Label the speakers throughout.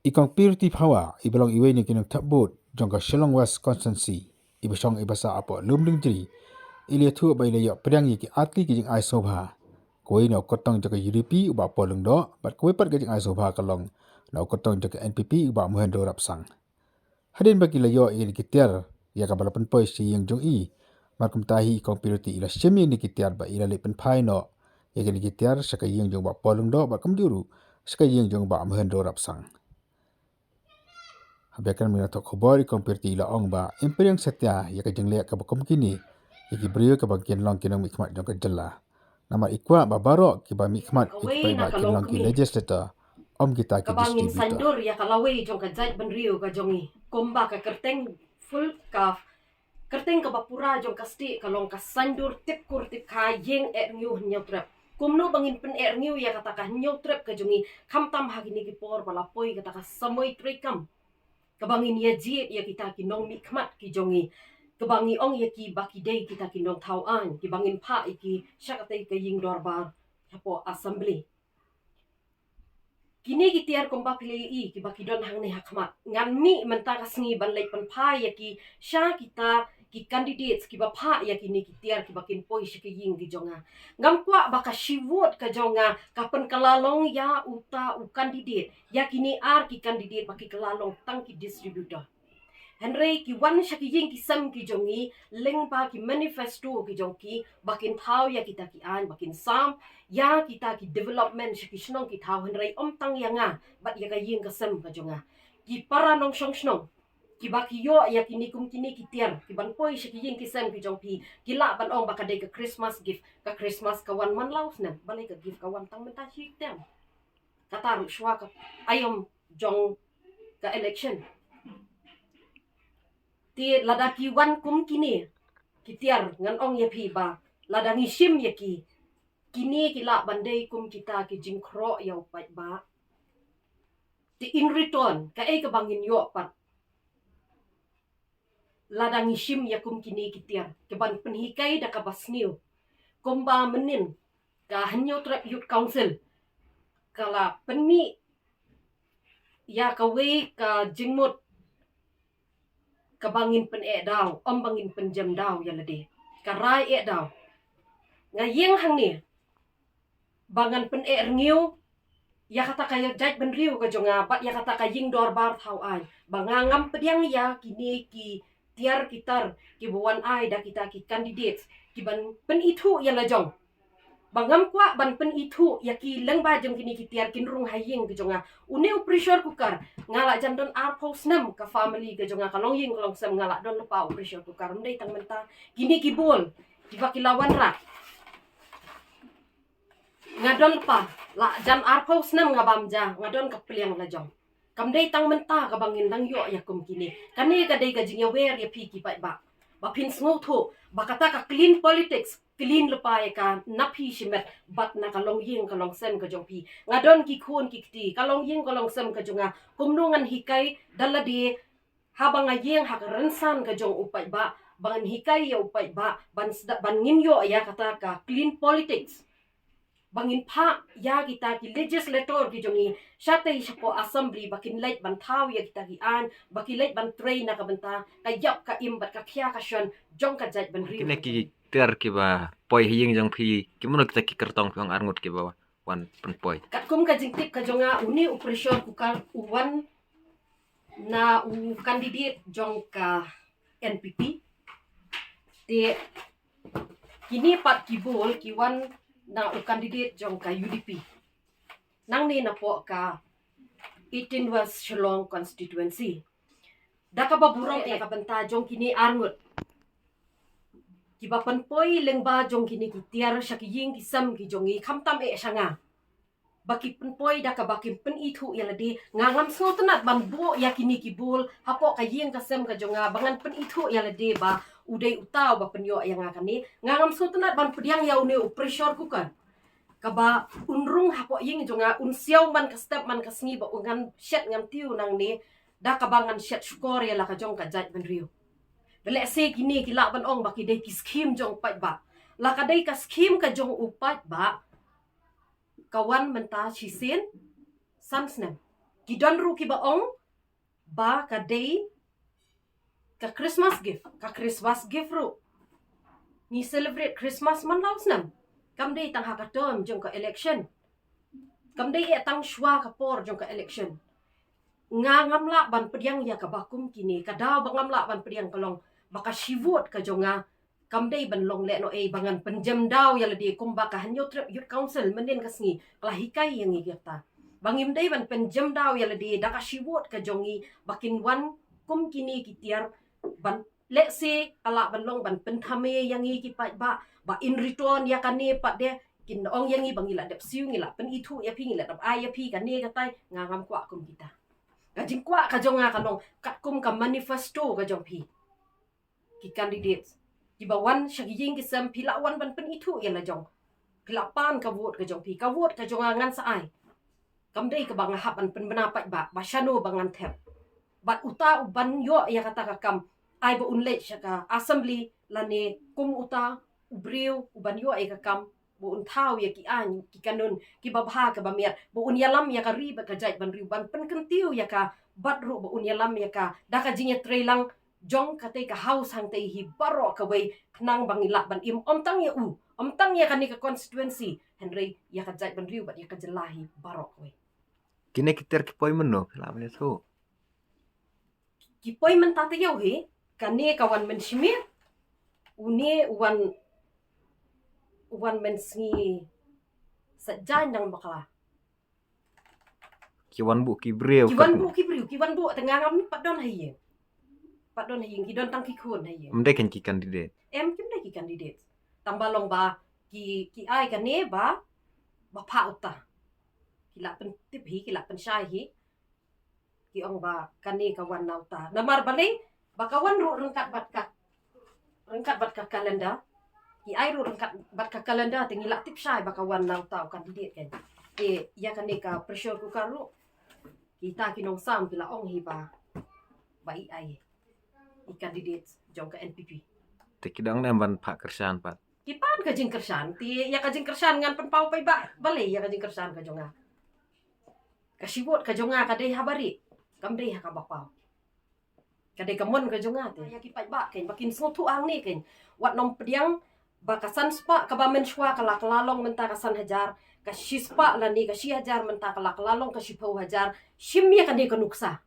Speaker 1: Ikong purity power ibalong iwe ni kinong tabut jongka Shillong West Constancy ibasong ibasa apo lumding jiri ilia tu ba ilia yok pedang yiki atli kijing ai sobha koi no kotong jaka UDP uba polung do bat koi pat kijing ai sobha kalong no kotong jaka NPP uba muhendo rapsang hadin bagi la yo ini kitiar ya kabalapan poi si yang jong i markum tahi ikong purity ila shemi ni kitiar ba ila lipen pai no ya kini kitiar saka yang jong ba polung do bat kamduru saka yang jong ba muhendo rapsang Habiakan minatok khobor ikong purity ila ong ba imperiang setia ya kajeng liak kabakom kini iki brio kabangkian long kinong mikmat jong kajela nama ikwa ba barok kiba mikmat ikipa ba kinong ki legislator om kita ki
Speaker 2: kabangin
Speaker 1: distributor
Speaker 2: sandur ya kalawe jong ka jait benriu ka jongi komba ka kerteng full ka kerteng ka bapura jong ka sti kalong ka sandur tip kur tip ka yeng nyu nyautrap kumno bangin pen nyu ya kata ka nyautrap ka jongi kamtam hagini ki por bala poi kata ka samoy trekam kabangin ya jiet ya kita kinong mikmat ki jongi kebangi ong ya ki baki day kita kinong tauan ki bangin pa iki syakatay ka ying dorbar hapo assembly kini kitiar kompa pilih ki baki don hang ni hakmat ngan mi menta kasngi ban lay pan pa ya ki sya kita ki candidates ki bapa ya kini kitiar ki bakin poi shi ki ying ki jonga ngam kwa baka shiwot ka jonga kapen kalalong ya uta u candidate ya kini ar ki candidate baki kalalong tang ki distributor Henry ki wan syaki ying ki sam ki jongi leng pa ki manifesto ki jongki bakin tau ya kita ki an bakin sam ya kita ki development syaki shnong ki tau Henry om tang yanga bat ya ka ying ka sam ka jonga ki para nong shong shnong ki baki yo ya kini kum kini ki tiar ki ban poi syaki ying ki sam ki jongpi ki la ban ong baka de ka Christmas gift ka Christmas ka wan man laus na balai ka gift ka wan tang menta syik tem kataru shwa ka ayom jong ka election ti ladaki wan kum kini kitiar ngan ong ye phi ba ladangi shim ye ki kini kila bandai kum kita ki jingkro ya upai ba ti in return ka e ka bangin yo pat ladangi shim ya kum kini kitiar ke ban penhikai da ka basniu komba menin ka hanyo trap youth council kala penmi ya ka we ka jingmut kabangin pen daw om bangin pen jam daw ya lade karai daw ngayeng hang ni bangan pen rngiu ya kata kaya jait ben riu ka jonga bat ya kata kaying dor bar thau ai bangangam pediang ya kini ki tiar kitar ki buan ai da kita ki candidates ki ban pen itu ya la jong bangam kwa ban pen itu ya ki leng ba jong kini ki tiar kinrung haying ka jonga une pressure cooker ngala jam don ar post nam ka family ka jonga kalong ying kalong sam ngala don lupa pressure cooker ndai tang menta kini ki bol ki lawan ra ngadon pa la jam ar post nam ngabam ja ngadon ka pliang la jong kam dai tang menta ka bangin dang yo ya kum kini kani ka dai ka jing ya wer ya pi ki ba pin sngo tho bakata ka clean politics clean lepa ya ka napi shimet bat na kalong ying kalong sem ka jong pi ngadon ki khun ki kti kalong ying kalong sem ka jonga kumnungan hikai daladi habang ayeng hak rensan ka jong upai ba bangan hikai ya upai ba ban ngin yo ya kata ka clean politics bangin pa ya kita ki legislator ki jongi syate syapo assembly bakin late ban thaw ya kita ki an baki late ban train na ka banta kayap ka imbat ka khya ka shon jong ka jait ban riu
Speaker 3: kini ki ter ki ba poi hiying jong phi kimono kita ki kertong pyong arngut ki ba wan pen poi
Speaker 2: kat kum ka jingtip ka jonga uni operation kukal uwan na u candidate jong ka NPP te kini pat kibol kiwan na u candidate jong ka UDP nang ni na po ka 18 West Shillong constituency da ka baburong ya ka banta jong kini arngut kibapan poi lengba jong kini kitiar syakiying kisam ki jongi kamtam syanga baki penpoi da ka baki pen itu ya ladi ngangam so tenat ban bo ya kini kibul hapo kayeng kasem ka jonga bangan pen itu ya ladi ba udai utau ba penyo yang ngakani ngangam so tenat ban pediang ya une pressure cooker kaba unrung hapo ying jonga unsiaw man ka step man ka sngi ba ungan shet ngam tiu nang ni da ka bangan shet skor ya la ka jong ka jait ben riu bele se kini kila ban ong baki dai ki scheme jong pat ba la ka dai ka scheme ka jong upat ba kawan menta chisin sansnem Kidon ru ki ba ong ba ka day ka Christmas gift ru ni celebrate Christmas man laos nam kam day tang hakatom jong ka election kam day tang shwa ka por jong ka election nga ngamla ban pediang ya ka bakum kini kadaw ba ngamla ban pediang kalong baka shivot ka jonga kam day ban long le no bangan penjam daw ya ledi kum baka hanyo trip youth council menen kasngi klahikai yang igata bangim day ban penjam daw ya ledi daka shivot ka jongi bakin wan kum kini kitiar ban let's say ala ban long ban penthame yang ki ba in return ya kane pa de kin ong yang bangila dep siu ngila pen itu ya pi ngila dap ay pi kane katai ngangam kwa kum kita kajing kwa ka jonga kalong kat kum ka manifesto ka jong pi ki candidates ki bawan syaging ki sam pilawan ban pen itu ya la jong pilapan ka vote ka jong pi ka vote ka jonga ngan sa ai kam dei ka bang hap an pen benapat ba shano bangan thep bat uta uban yo ya kata ka kam ai ba unlet ka assembly lane kum uta ubriu uban yo ai ka kam bu un thau ya ki an ki kanun ki babha ka bamiat bu un yalam ya ka ri ba ka jai ban riu ban pen kentiu ya ka bat ru bu un yalam ya ka da ka jinya trelang jong ka te ka house hang te hi baro ka wei knang bangila ban im om tang ya ka ni ka constituency henry ya ka jai ban riu ba ya ka jelahi baro ka wei
Speaker 3: Kini kitir kipoy mo no, pila mo nito.
Speaker 2: Kipoy man tatayaw he, kani kawan men simir, uni uwan men sngi sadyan ng bakla.
Speaker 3: Kiwan bu kibriw.
Speaker 2: Kiwan bu tengah ngam ni padon hayeng. Kidon tang kikun hayeng.
Speaker 3: Mde kan ki kandidat.
Speaker 2: Kim na ki candidate. Tambalong ba ki ay kani ba pa uta. Kila pen tip hi, kila pen syai hi. Ki ong ba kani kawan nauta. Namar balay bakawan ru rengkat bat ka kalenda. Ki ay ru rengkat bat ka kalenda tingila tip syai bakawan nauta kandidat kan. Ya kani ka pressure ku karu. Kita kinong sam kila ong hi ba ai. I kandidat jong ka NPP.
Speaker 3: Tikidang naman pak kersan pat.
Speaker 2: Kipan ka jing kersan, ti ya ka jing kersan ngan pen pau pai ba balay ya ka jing kersan ka jonga. Kasibot ka jonga ka dei habari. Kam dei ha ka bapau. Ka dei kamon ka jonga ti ya ki pai ba ken bakin sotu ang ni ken. Wat nom pediang bakasan spa ka ba men shwa kala kalalong menta kasan hajar ka shispa la ni ka shi hajar menta kala kalalong ka shipau hajar shim ya ka dei ka nuksa.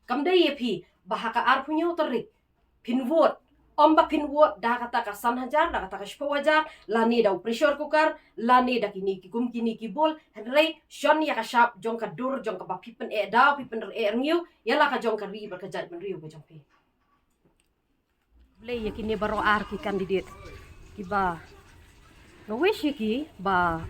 Speaker 2: Kam dei ya pi bahaka ar punyo terik. Pinvot Omba pinwot dah kata kasan hajar, dah kata kaspo hajar, lani dah pressure cooker, lani dah kini kum kini kibul, henry Sean ya kasap jong kadur jong ka pipen daw pipen ngiu, yala ka jong ka ri berkejat menriu ka jong pi. Blay ya kini baro ar ki kandidat. Kiba no wish ki ba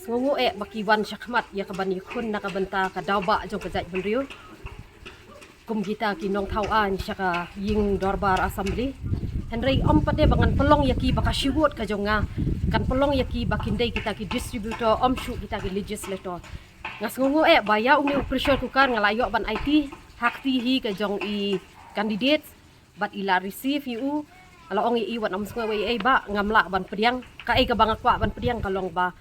Speaker 2: sungu bakiwan syakmat ya kabani kun nakabenta ka dawba jong kejat menriu. Kum kita kinong tauan siya ka ying dorbar assembly. Henry om pade bangan pelong yaki baka shiwot ka jonga. Kan pelong yaki bakinday kita ki distributor om shu kita ki legislator. Ngas ngungu baya umi pressure kukar ngalayo ban IT hakti hi ka jong i candidate but ila receive yu ala ong i wat am sungwe we ba ngamla ban pediang ka ka bangakwa ban pediang kalong ba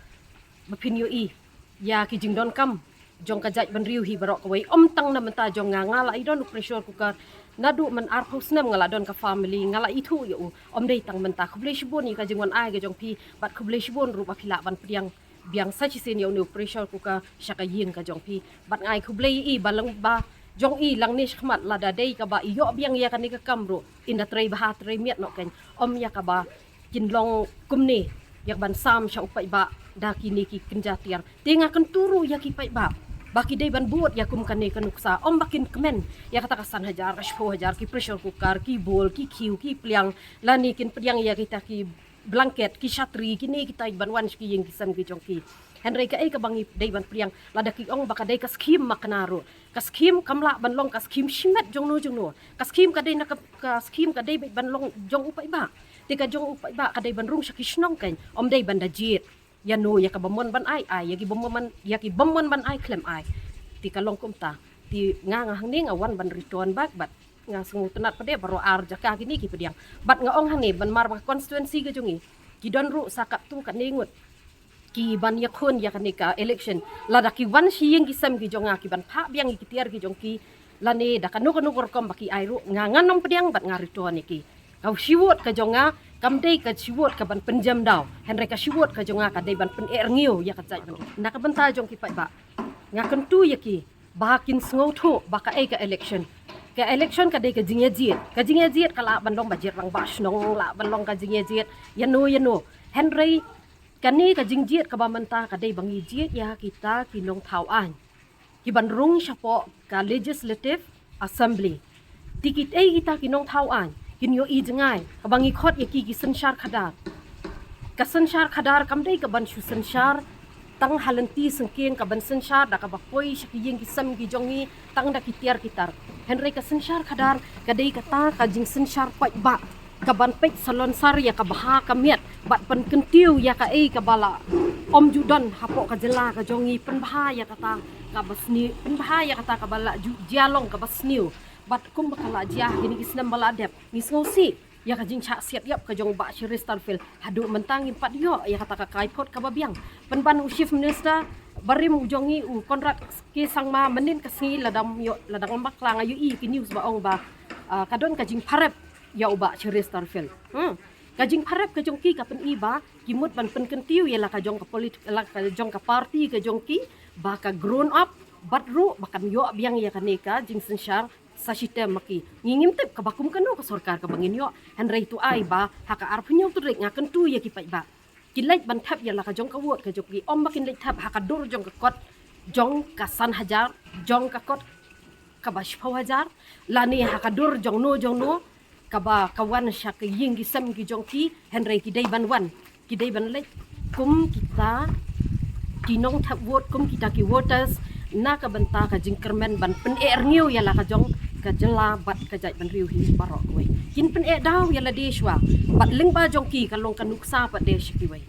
Speaker 2: mapinyo i ya ki jingdon kam jong kajat benriu hi barok kawai om tang na menta jong ngala idon pressure kukar nadu man ar husnam ngala don ka family ngala itu yo om dei tang menta kublei shibon ni ka jingwan ai ga jong pi bat kublei shibon ru ba phila ban priang biang sa chi sen yo no pressure kukar syaka ying ka jong pi bat ngai kublei i balang ba jong i lang ni khmat la da dei ka ba iyo biang ya kan ni ka kamro inda trei ba trei miet no ken om ya ka ba kinlong kumni yak ban sam sya upai ba da kini ki kenjatiar tinga kan turu ya ki pai ba baki day ban buot ya kum kane kanuksa om bakin kemen ya kata kasan hajar raspo hajar ki pressure cooker ki bol ki kiu ki pliang lani kin pediang ya kita ki blanket ki shatri kini kita ban wan ki yeng kisan ki jongki henry ka ka bangi day ban pediang lada ki ong baka day ka skim maknaro ka skim kamla ban long ka skim shimet jongno ka skim ka day na ka skim ka day ban long jong upai ba tika jong upai ba ka day ban rung shakishnong kan om day ban dajit yano ya ka bomon ban ai yaki bomon ban ai klem ai ti kalong kumta ti nga hangning awan ban return back bat nga sungu tunat pade baro ar jaka gini ki pediang bat nga ong hangni ban mar constituency ga jongi ki don ru sakap tu kan ningut ki ban yakun ya kanika election lada ki wan shiyeng ki sam ki jonga ki ban pha biang ki tiar ki jong ki lane da kanu kanu korkom baki airu ngangan nom pediang bat ngarito niki kau siwot ka jonga kamdei ka siwot ka ban penjam daw henry ka siwot ka jonga ka dei ban pen ngiu ya ka cai ban nak benta jong ki pai ba ngakan tu ya ki bakin sngo tho baka ka election ka dei ka jingye jiet kala ban long ba jiet bang ba snong la ban long ka jingye jiet yanu henry kani ka jingjiet ka bamanta ka dei bangi jiet ya kita kinong tauan ki banrung syapo ka legislative assembly tikit kita kinong tauan kinyo i jengai ka bangi khot ya ki sensyar khadar kam dei ka ban shu sensyar tang halanti sengkeng ka ban sensyar da ka bapoi syakiyeng ki sam ki jongi tang da kitiar kitar henry ka sensyar khadar ka dei kata ka jing sensyar pai ba kaban pek salon sar ya ka baha ka miat bat pen kentiu ya ka ka bala om judan hapo ka jela ka jongi pen baha ya kata ka basni pen baha ya kata ka bala jialong ka basniu bat kum bakala jiah gini kisnam bala adep ngis ngosi ya ka jing cha siat yap ka jong ba shiristan fil hadu mentang impat yo ya kata ka kaipot ka babiang pen ban chief minister barim ujongi konrad ke sangma menin kasngi ladam maklang ayu i ki news ba ong ba kadon ka jing parep ya uba ceris tarfil kajing harap ka jongki ka pen iba kimut ban pen kentiu ya la ka jong ka politik la ka jong ka party ka jongki ba ka grown up batru bakan yo biang ya kaneka jing sensyar sa sistem maki ngingim tip ka bakum kanu ka sarkar ka bangin yo henry tu ai ba haka arpunyo tu rek ngaken tu ya ki pai ba kilait ban thap ya la ka jong ka wot ka jongki om makin lait thap haka dur jong ka kot jong ka san hajar jong ka kot ka bash hajar lani haka dur jong no kaba kawan syak ying ki sam ki jongki henry ki dei ban wan ki dei ban lek kum kita kinong thap vote kum kita ki voters na ka benta ka jingkermen ban pen ngiu ya la ka jong ka jela bat ka jai ban riu hi barok we kin pen daw ya la de shwa bat ling ba jongki ka long ka nuksa pa de shiki we